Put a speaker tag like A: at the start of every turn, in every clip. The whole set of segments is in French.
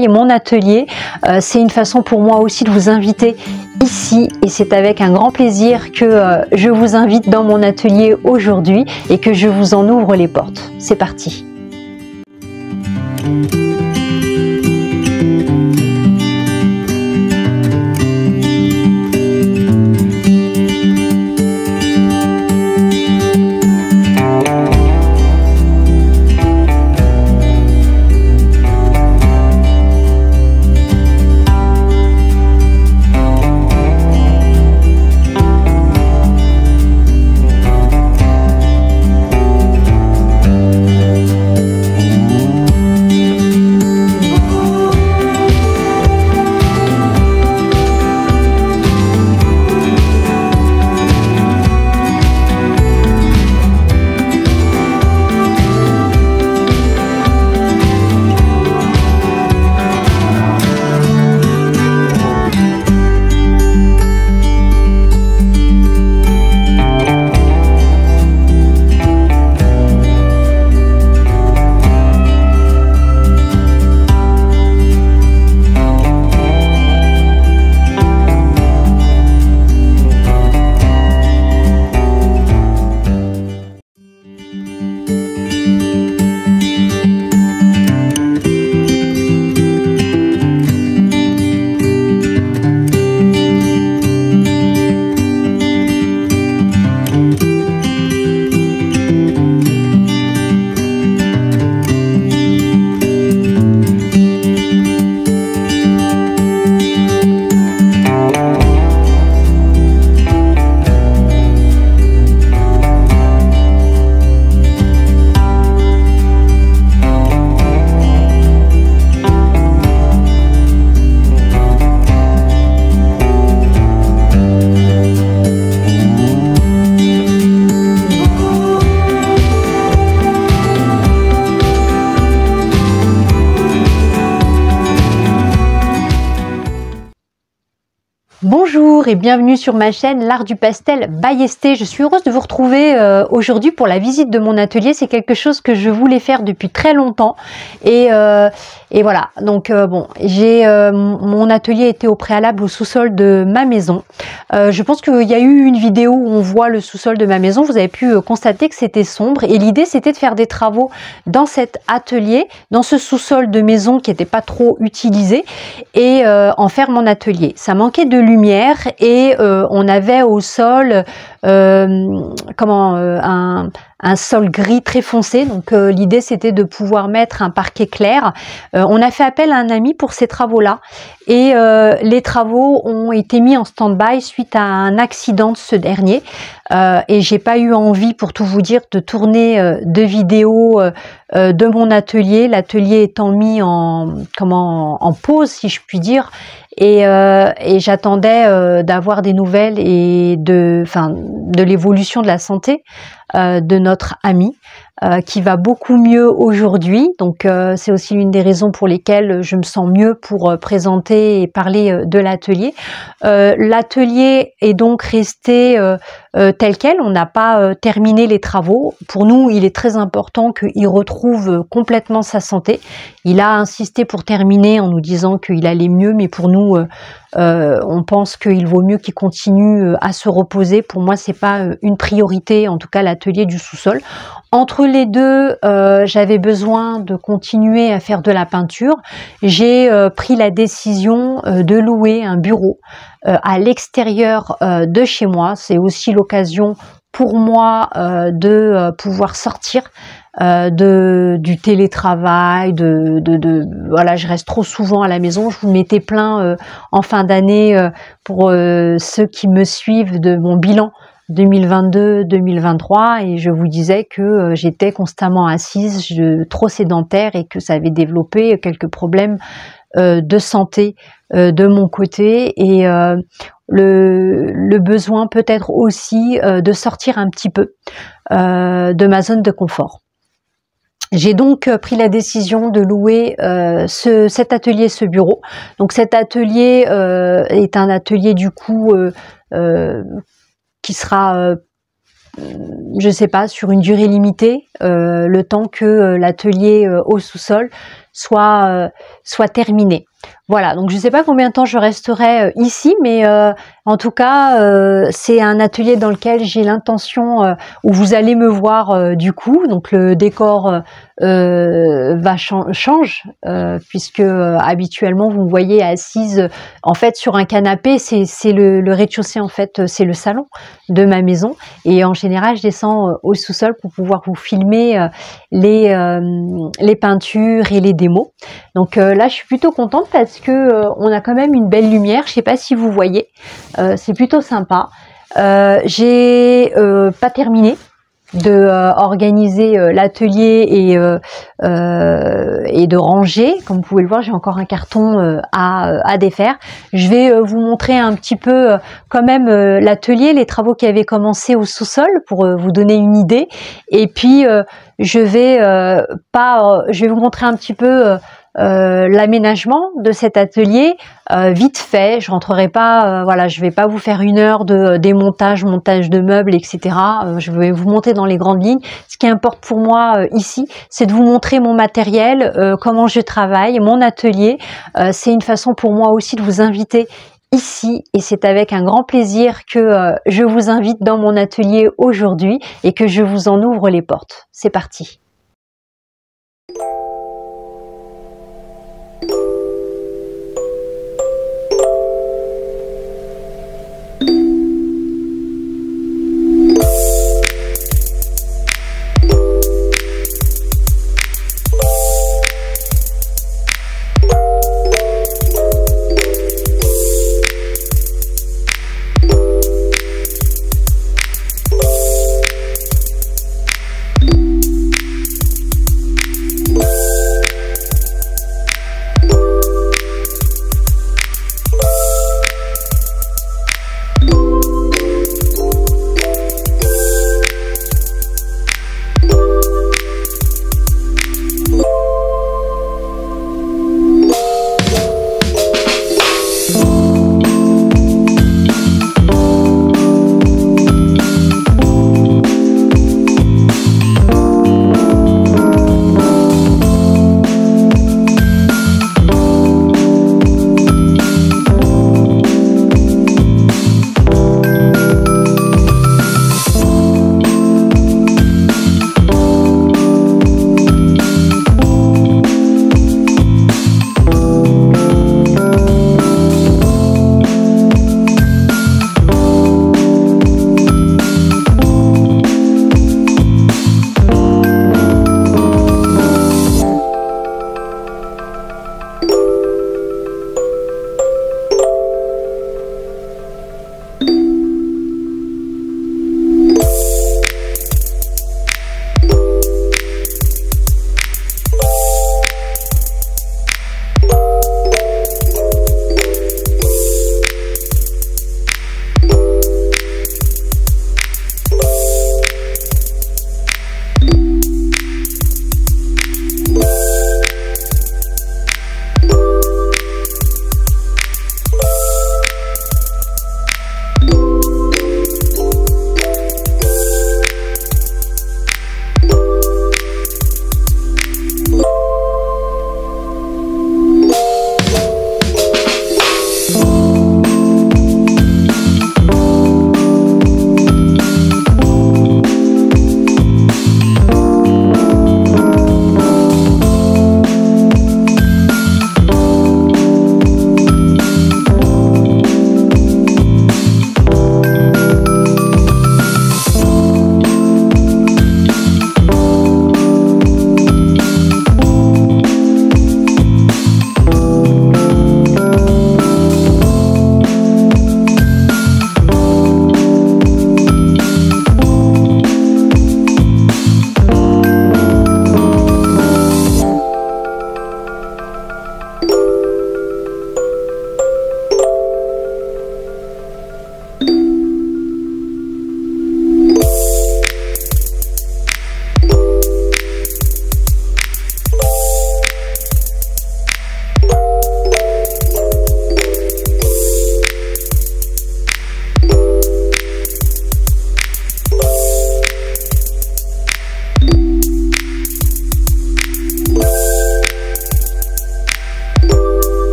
A: Et mon atelier, c'est une façon pour moi aussi de vous inviter ici, et c'est avec un grand plaisir que je vous invite dans mon atelier aujourd'hui et que je vous en ouvre les portes. C'est parti. Bonjour et bienvenue sur ma chaîne L'Art du Pastel by Esthé. Je suis heureuse de vous retrouver aujourd'hui pour la visite de mon atelier. C'est quelque chose que je voulais faire depuis très longtemps et voilà. Donc bon, mon atelier était au préalable au sous-sol de ma maison. Je pense qu'il y a eu une vidéo où on voit le sous-sol de ma maison. Vous avez pu constater que c'était sombre et l'idée c'était de faire des travaux dans cet atelier, dans ce sous-sol de maison qui n'était pas trop utilisé et en faire mon atelier. Ça manquait de lumière et on avait au sol un sol gris très foncé, donc l'idée c'était de pouvoir mettre un parquet clair. On a fait appel à un ami pour ces travaux-là et les travaux ont été mis en stand-by suite à un accident de ce dernier et j'ai pas eu envie, pour tout vous dire, de tourner de vidéos de mon atelier, l'atelier étant mis en pause, si je puis dire. Et j'attendais d'avoir des nouvelles et de l'évolution de la santé de notre ami qui va beaucoup mieux aujourd'hui. Donc c'est aussi l'une des raisons pour lesquelles je me sens mieux pour présenter et parler de l'atelier. L'atelier est donc resté tel quel. On n'a pas terminé les travaux. Pour nous, il est très important qu'il retrouve complètement sa santé. Il a insisté pour terminer en nous disant qu'il allait mieux, mais pour nous, on pense qu'il vaut mieux qu'il continue à se reposer. Pour moi, c'est pas une priorité, en tout cas l'atelier du sous-sol. Entre les deux, j'avais besoin de continuer à faire de la peinture. J'ai pris la décision de louer un bureau à l'extérieur de chez moi. C'est aussi l'occasion pour moi de pouvoir sortir du télétravail, voilà, je reste trop souvent à la maison. Je vous mettais plein en fin d'année pour ceux qui me suivent de mon bilan 2022-2023 et je vous disais que j'étais constamment assise, trop sédentaire et que ça avait développé quelques problèmes de santé de mon côté et le besoin peut-être aussi de sortir un petit peu de ma zone de confort. J'ai donc pris la décision de louer cet atelier, ce bureau. Donc cet atelier est un atelier du coup qui sera je sais pas, sur une durée limitée, le temps que l'atelier au sous-sol soit terminé. Voilà, donc je ne sais pas combien de temps je resterai ici, mais en tout cas, c'est un atelier dans lequel j'ai l'intention, où vous allez me voir du coup, donc le décor change, puisque habituellement vous me voyez assise en fait sur un canapé, c'est le rez-de-chaussée en fait, c'est le salon de ma maison, et en général je descends au sous-sol pour pouvoir vous filmer les peintures et les démos. Donc là je suis plutôt contente parce que on a quand même une belle lumière, je sais pas si vous voyez, c'est plutôt sympa. J'ai pas terminé de organiser l'atelier et de ranger. Comme vous pouvez le voir, j'ai encore un carton à défaire. Je vais vous montrer un petit peu quand même l'atelier, les travaux qui avaient commencé au sous-sol pour vous donner une idée. Et puis je vais vous montrer un petit peu l'aménagement de cet atelier vite fait. Je rentrerai pas, voilà, je vais pas vous faire une heure de démontage, montage de meubles, etc. Je vais vous montrer dans les grandes lignes. Ce qui importe pour moi ici, c'est de vous montrer mon matériel, comment je travaille, mon atelier. C'est une façon pour moi aussi de vous inviter ici, et c'est avec un grand plaisir que je vous invite dans mon atelier aujourd'hui et que je vous en ouvre les portes. C'est parti.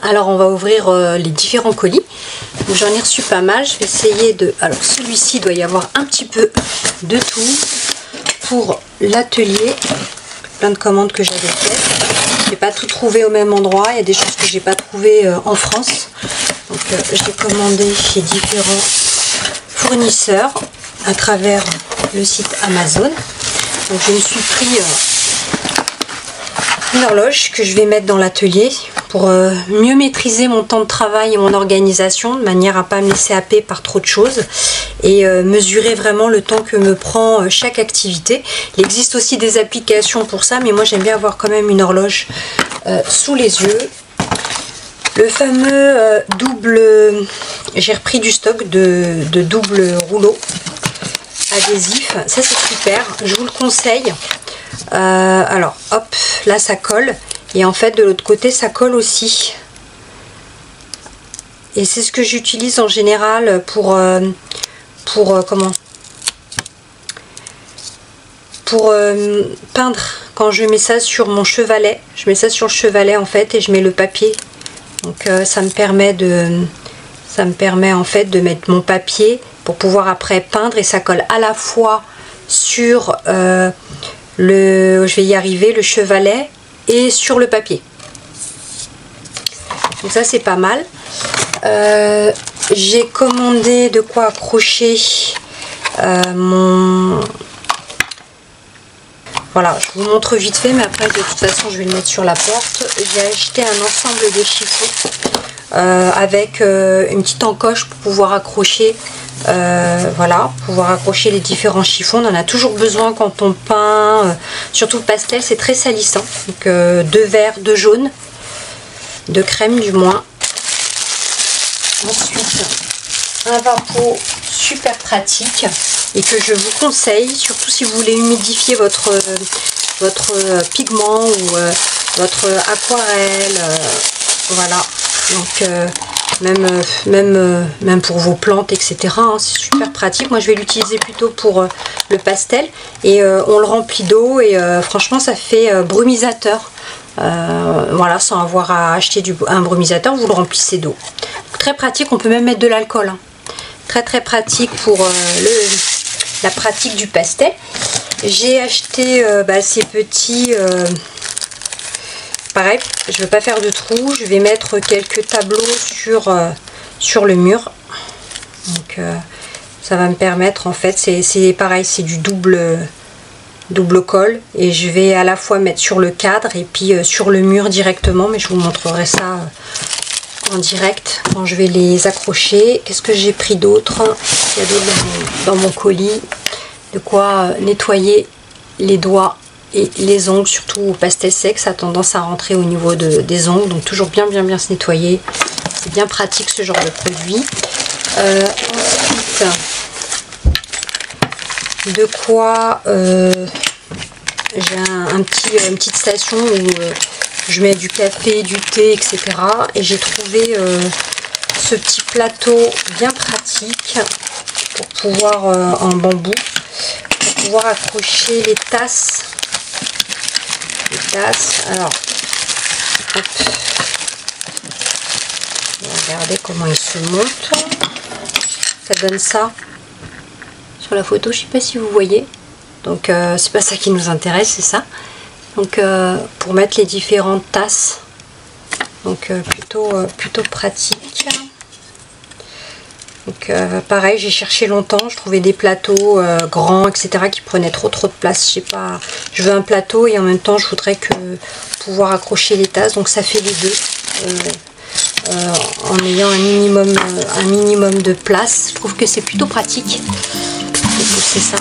A: Alors on va ouvrir les différents colis. J'en ai reçu pas mal. Je vais essayer de... Alors celui-ci doit y avoir un petit peu de tout pour l'atelier. Plein de commandes que j'avais faites. J'ai pas tout trouvé au même endroit. Il y a des choses que j'ai pas trouvées en France. Donc j'ai commandé chez différents fournisseurs à travers le site Amazon. Donc je me suis pris une horloge que je vais mettre dans l'atelier pour mieux maîtriser mon temps de travail et mon organisation, de manière à pas me laisser happer par trop de choses et mesurer vraiment le temps que me prend chaque activité. Il existe aussi des applications pour ça, mais moi j'aime bien avoir quand même une horloge sous les yeux. Le fameux double, j'ai repris du stock de double rouleau adhésif, ça c'est super, je vous le conseille. Alors hop, là ça colle et en fait de l'autre côté ça colle aussi, et c'est ce que j'utilise en général pour peindre. Quand je mets ça sur mon chevalet, je mets ça sur le chevalet en fait et je mets le papier, donc ça me permet en fait de mettre mon papier pour pouvoir après peindre, et ça colle à la fois sur je vais y arriver, le chevalet et sur le papier. Donc ça c'est pas mal. J'ai commandé de quoi accrocher mon... Voilà, je vous montre vite fait, mais après de toute façon je vais le mettre sur la porte. J'ai acheté un ensemble de chiffons avec une petite encoche pour pouvoir accrocher, voilà, pouvoir accrocher les différents chiffons. On en a toujours besoin quand on peint, surtout le pastel, c'est très salissant. Donc 2 verts, 2 jaunes, 2 crèmes du moins. Ensuite, un vapeau super pratique et que je vous conseille, surtout si vous voulez humidifier votre pigment ou votre aquarelle, voilà. Donc même pour vos plantes, etc. Hein, c'est super pratique. Moi je vais l'utiliser plutôt pour le pastel, et on le remplit d'eau et franchement ça fait brumisateur. Voilà, sans avoir à acheter un brumisateur, vous le remplissez d'eau. Très pratique, on peut même mettre de l'alcool. Hein. Très très pratique pour la pratique du pastel. J'ai acheté ces petits... pareil, je ne veux pas faire de trous, je vais mettre quelques tableaux sur le mur. Donc ça va me permettre, en fait, c'est pareil, c'est du double colle, et je vais à la fois mettre sur le cadre et puis sur le mur directement, mais je vous montrerai ça en direct quand je vais les accrocher. Qu'est-ce que j'ai pris d'autre? Il y a d'autres dans mon colis, de quoi nettoyer les doigts et les ongles, surtout au pastel sec, ça a tendance à rentrer au niveau des ongles, donc toujours bien se nettoyer. C'est bien pratique ce genre de produit. Ensuite, de quoi j'ai une petite station où je mets du café, du thé, etc. Et j'ai trouvé ce petit plateau bien pratique pour pouvoir, en bambou, pour pouvoir accrocher les tasses. Alors, hop. Regardez comment il se monte. Ça donne ça sur la photo, je sais pas si vous voyez. Donc c'est pas ça qui nous intéresse, c'est ça. Donc pour mettre les différentes tasses, donc plutôt pratique. Donc pareil, j'ai cherché longtemps, je trouvais des plateaux grands, etc. qui prenaient trop de place. Je sais pas, je veux un plateau et en même temps je voudrais pouvoir accrocher les tasses, donc ça fait les deux. En ayant un minimum de place, je trouve que c'est plutôt pratique. C'est ça.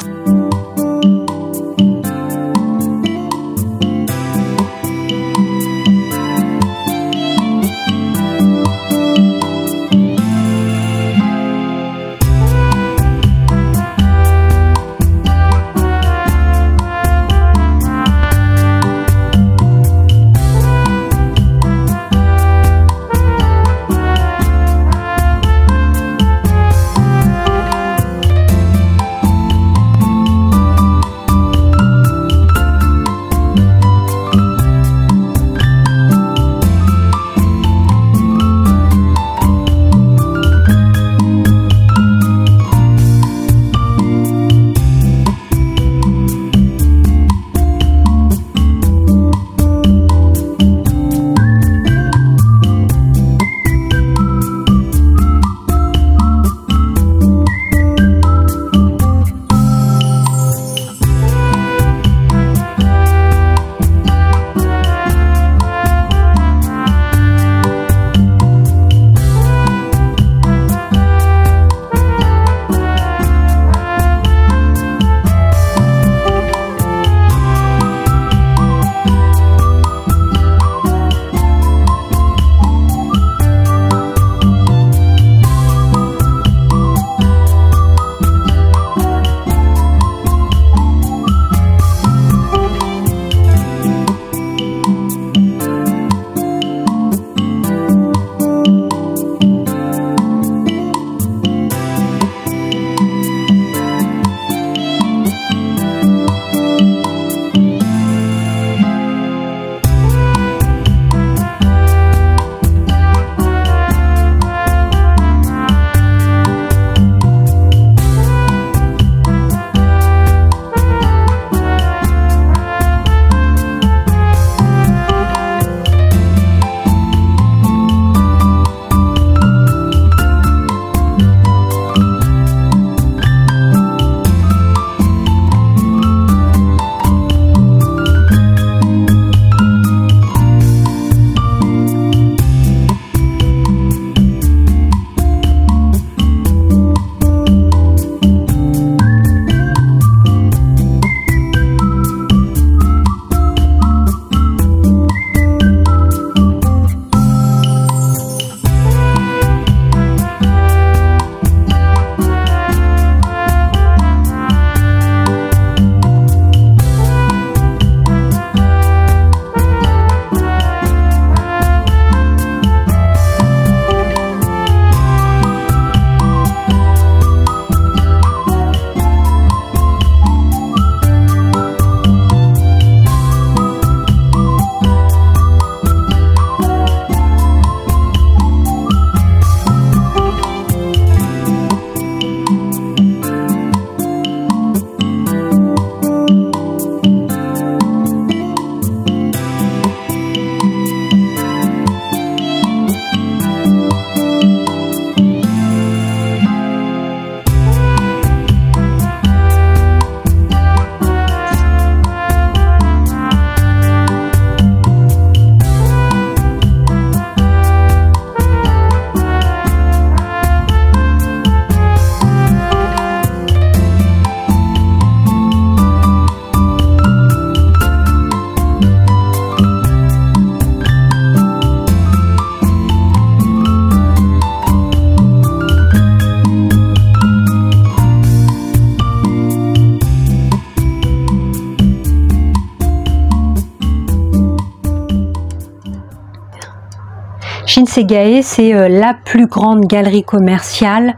A: Shinsegae, c'est la plus grande galerie commerciale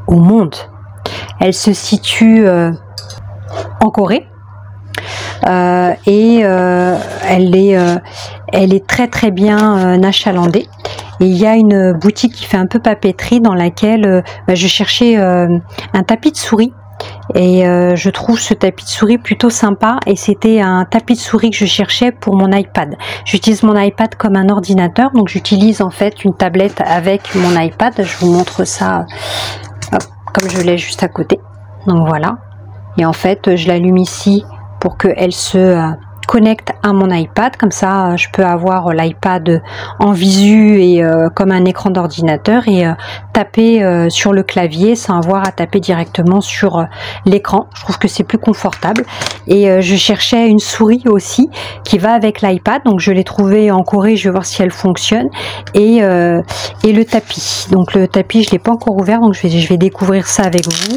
A: au monde. Elle se situe en Corée. Elle est très très bien achalandée. Et il y a une boutique qui fait un peu papeterie dans laquelle je cherchais un tapis de souris. Et je trouve ce tapis de souris plutôt sympa, et c'était un tapis de souris que je cherchais pour mon iPad. J'utilise mon iPad comme un ordinateur, donc j'utilise en fait une tablette avec mon iPad. Je vous montre ça comme je l'ai juste à côté. Donc voilà. Et en fait, je l'allume ici pour qu'elle se connecte à mon iPad. Comme ça, je peux avoir l'iPad en visu et comme un écran d'ordinateur, et taper sur le clavier sans avoir à taper directement sur l'écran. Je trouve que c'est plus confortable. Et je cherchais une souris aussi qui va avec l'iPad. Donc je l'ai trouvée en Corée. Je vais voir si elle fonctionne. Et le tapis. Donc le tapis, je l'ai pas encore ouvert. Donc je vais découvrir ça avec vous.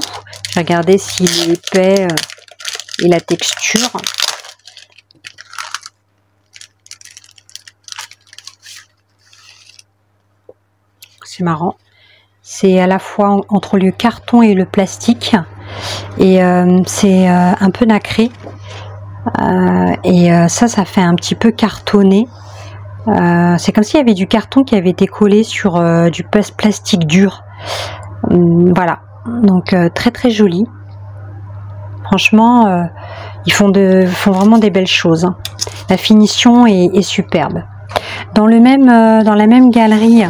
A: Je vais regarder s'il est épais et la texture. C'est marrant. C'est à la fois entre le carton et le plastique. Et c'est un peu nacré. Ça fait un petit peu cartonné. C'est comme s'il y avait du carton qui avait été collé sur du plastique dur. Voilà. Donc très très joli. Franchement, ils font vraiment des belles choses. Hein. La finition est superbe. Dans la même galerie,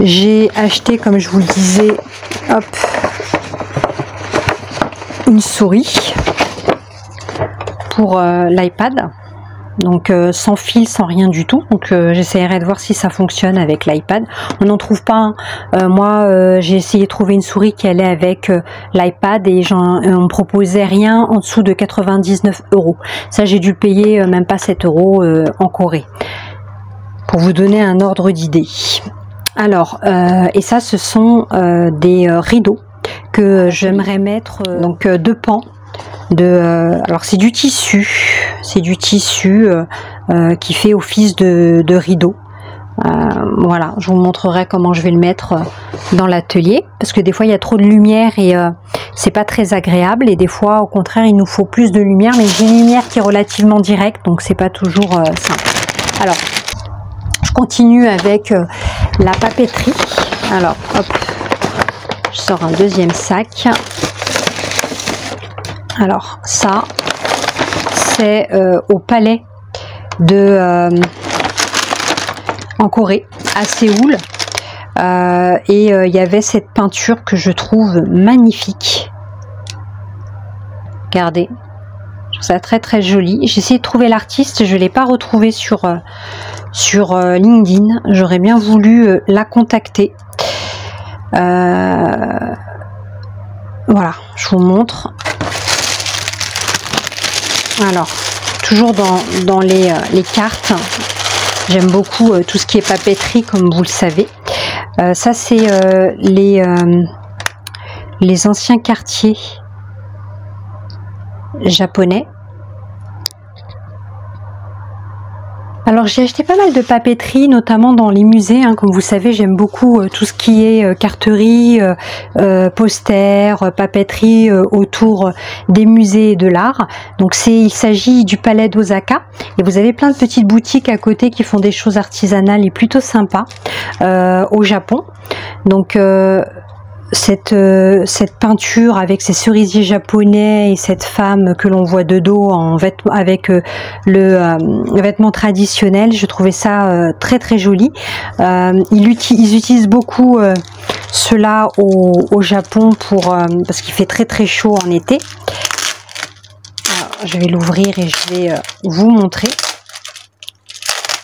A: j'ai acheté, comme je vous le disais, hop, une souris pour l'iPad. Donc sans fil, sans rien du tout. Donc j'essaierai de voir si ça fonctionne avec l'iPad. On n'en trouve pas. Moi, j'ai essayé de trouver une souris qui allait avec l'iPad, et on me proposait rien en dessous de 99 €. Ça, j'ai dû payer même pas 7 € en Corée. Pour vous donner un ordre d'idée. Alors, et ça, ce sont des rideaux que j'aimerais mettre, donc 2 pans. Alors c'est du tissu qui fait office de rideau. Voilà, je vous montrerai comment je vais le mettre dans l'atelier, parce que des fois il y a trop de lumière et c'est pas très agréable, et des fois au contraire il nous faut plus de lumière, mais j'ai une lumière qui est relativement directe, donc c'est pas toujours simple. Alors je continue avec la papeterie. Alors hop, je sors un deuxième sac. Alors ça, c'est au palais en Corée, à Séoul, et il y avait cette peinture que je trouve magnifique. Regardez, je trouve ça très très joli. J'ai essayé de trouver l'artiste, je ne l'ai pas retrouvé sur LinkedIn. J'aurais bien voulu la contacter. Voilà, je vous montre. Alors, toujours dans les cartes, j'aime beaucoup tout ce qui est papeterie, comme vous le savez. Ça, c'est les anciens quartiers japonais. Alors j'ai acheté pas mal de papeterie, notamment dans les musées, hein. Comme vous savez, j'aime beaucoup tout ce qui est carterie, posters, papeterie autour des musées et de l'art. Donc il s'agit du palais d'Osaka, et vous avez plein de petites boutiques à côté qui font des choses artisanales et plutôt sympas au Japon. Donc cette peinture avec ces cerisiers japonais et cette femme que l'on voit de dos avec le vêtement traditionnel, je trouvais ça très très joli. Ils utilisent beaucoup cela au Japon parce qu'il fait très très chaud en été. Alors, je vais l'ouvrir et je vais vous montrer.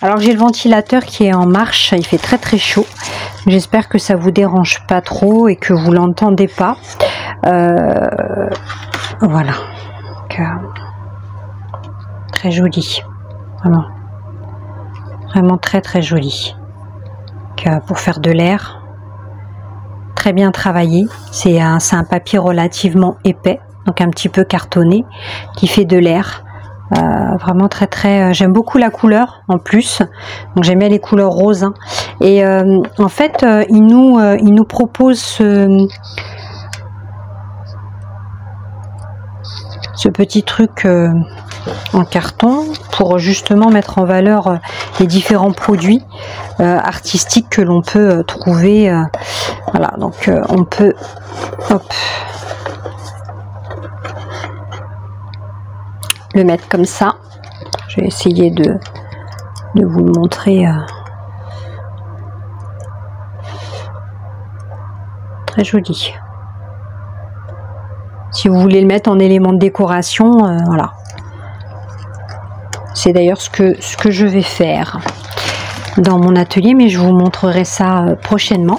A: Alors j'ai le ventilateur qui est en marche, il fait très très chaud. J'espère que ça vous dérange pas trop et que vous l'entendez pas. Voilà. Donc, très joli. Vraiment très très joli. Donc, pour faire de l'air. Très bien travaillé. C'est un papier relativement épais, donc un petit peu cartonné, qui fait de l'air. Vraiment très très, j'aime beaucoup la couleur en plus, donc j'aime bien les couleurs roses, hein. Et en fait il nous propose ce petit truc en carton pour justement mettre en valeur les différents produits artistiques que l'on peut trouver. Voilà, donc on peut, hop, le mettre comme ça. Je vais essayer de vous le montrer. Très joli. Si vous voulez le mettre en élément de décoration, voilà. C'est d'ailleurs ce que je vais faire dans mon atelier, mais je vous montrerai ça prochainement.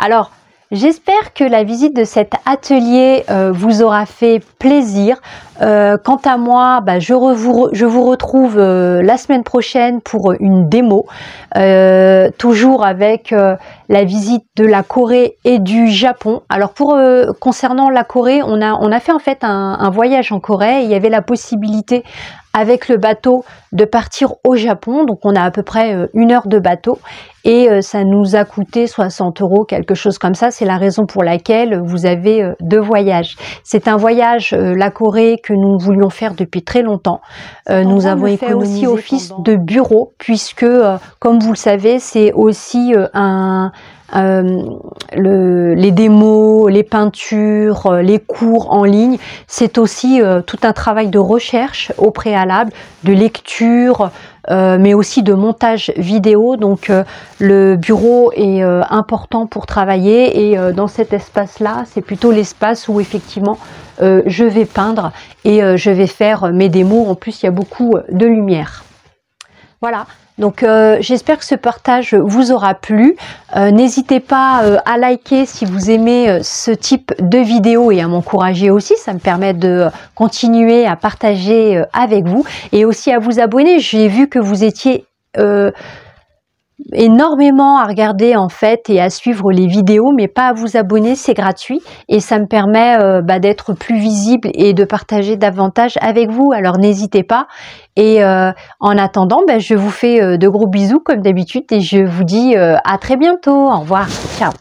A: Alors, j'espère que la visite de cet atelier vous aura fait plaisir. Quant à moi, je vous retrouve la semaine prochaine pour une démo, toujours avec la visite de la Corée et du Japon. Alors concernant la Corée, on a fait en fait un voyage en Corée. Il y avait la possibilité avec le bateau de partir au Japon, donc on a à peu près 1 heure de bateau et ça nous a coûté 60 €, quelque chose comme ça. C'est la raison pour laquelle vous avez 2 voyages. C'est un voyage, la Corée, que nous voulions faire depuis très longtemps. Nous avons économisé aussi office de bureau puisque, comme vous le savez, c'est aussi les démos, les peintures, les cours en ligne, c'est aussi tout un travail de recherche au préalable, de lecture, mais aussi de montage vidéo. Donc le bureau est important pour travailler et dans cet espace-là, c'est plutôt l'espace où effectivement je vais peindre et je vais faire mes démos. En plus, il y a beaucoup de lumière. Voilà, donc j'espère que ce partage vous aura plu. N'hésitez pas à liker si vous aimez ce type de vidéo et à m'encourager aussi. Ça me permet de continuer à partager avec vous et aussi à vous abonner. J'ai vu que vous étiez énormément à regarder en fait et à suivre les vidéos, mais pas à vous abonner. C'est gratuit et ça me permet d'être plus visible et de partager davantage avec vous. Alors n'hésitez pas et en attendant je vous fais de gros bisous comme d'habitude et je vous dis à très bientôt. Au revoir, ciao.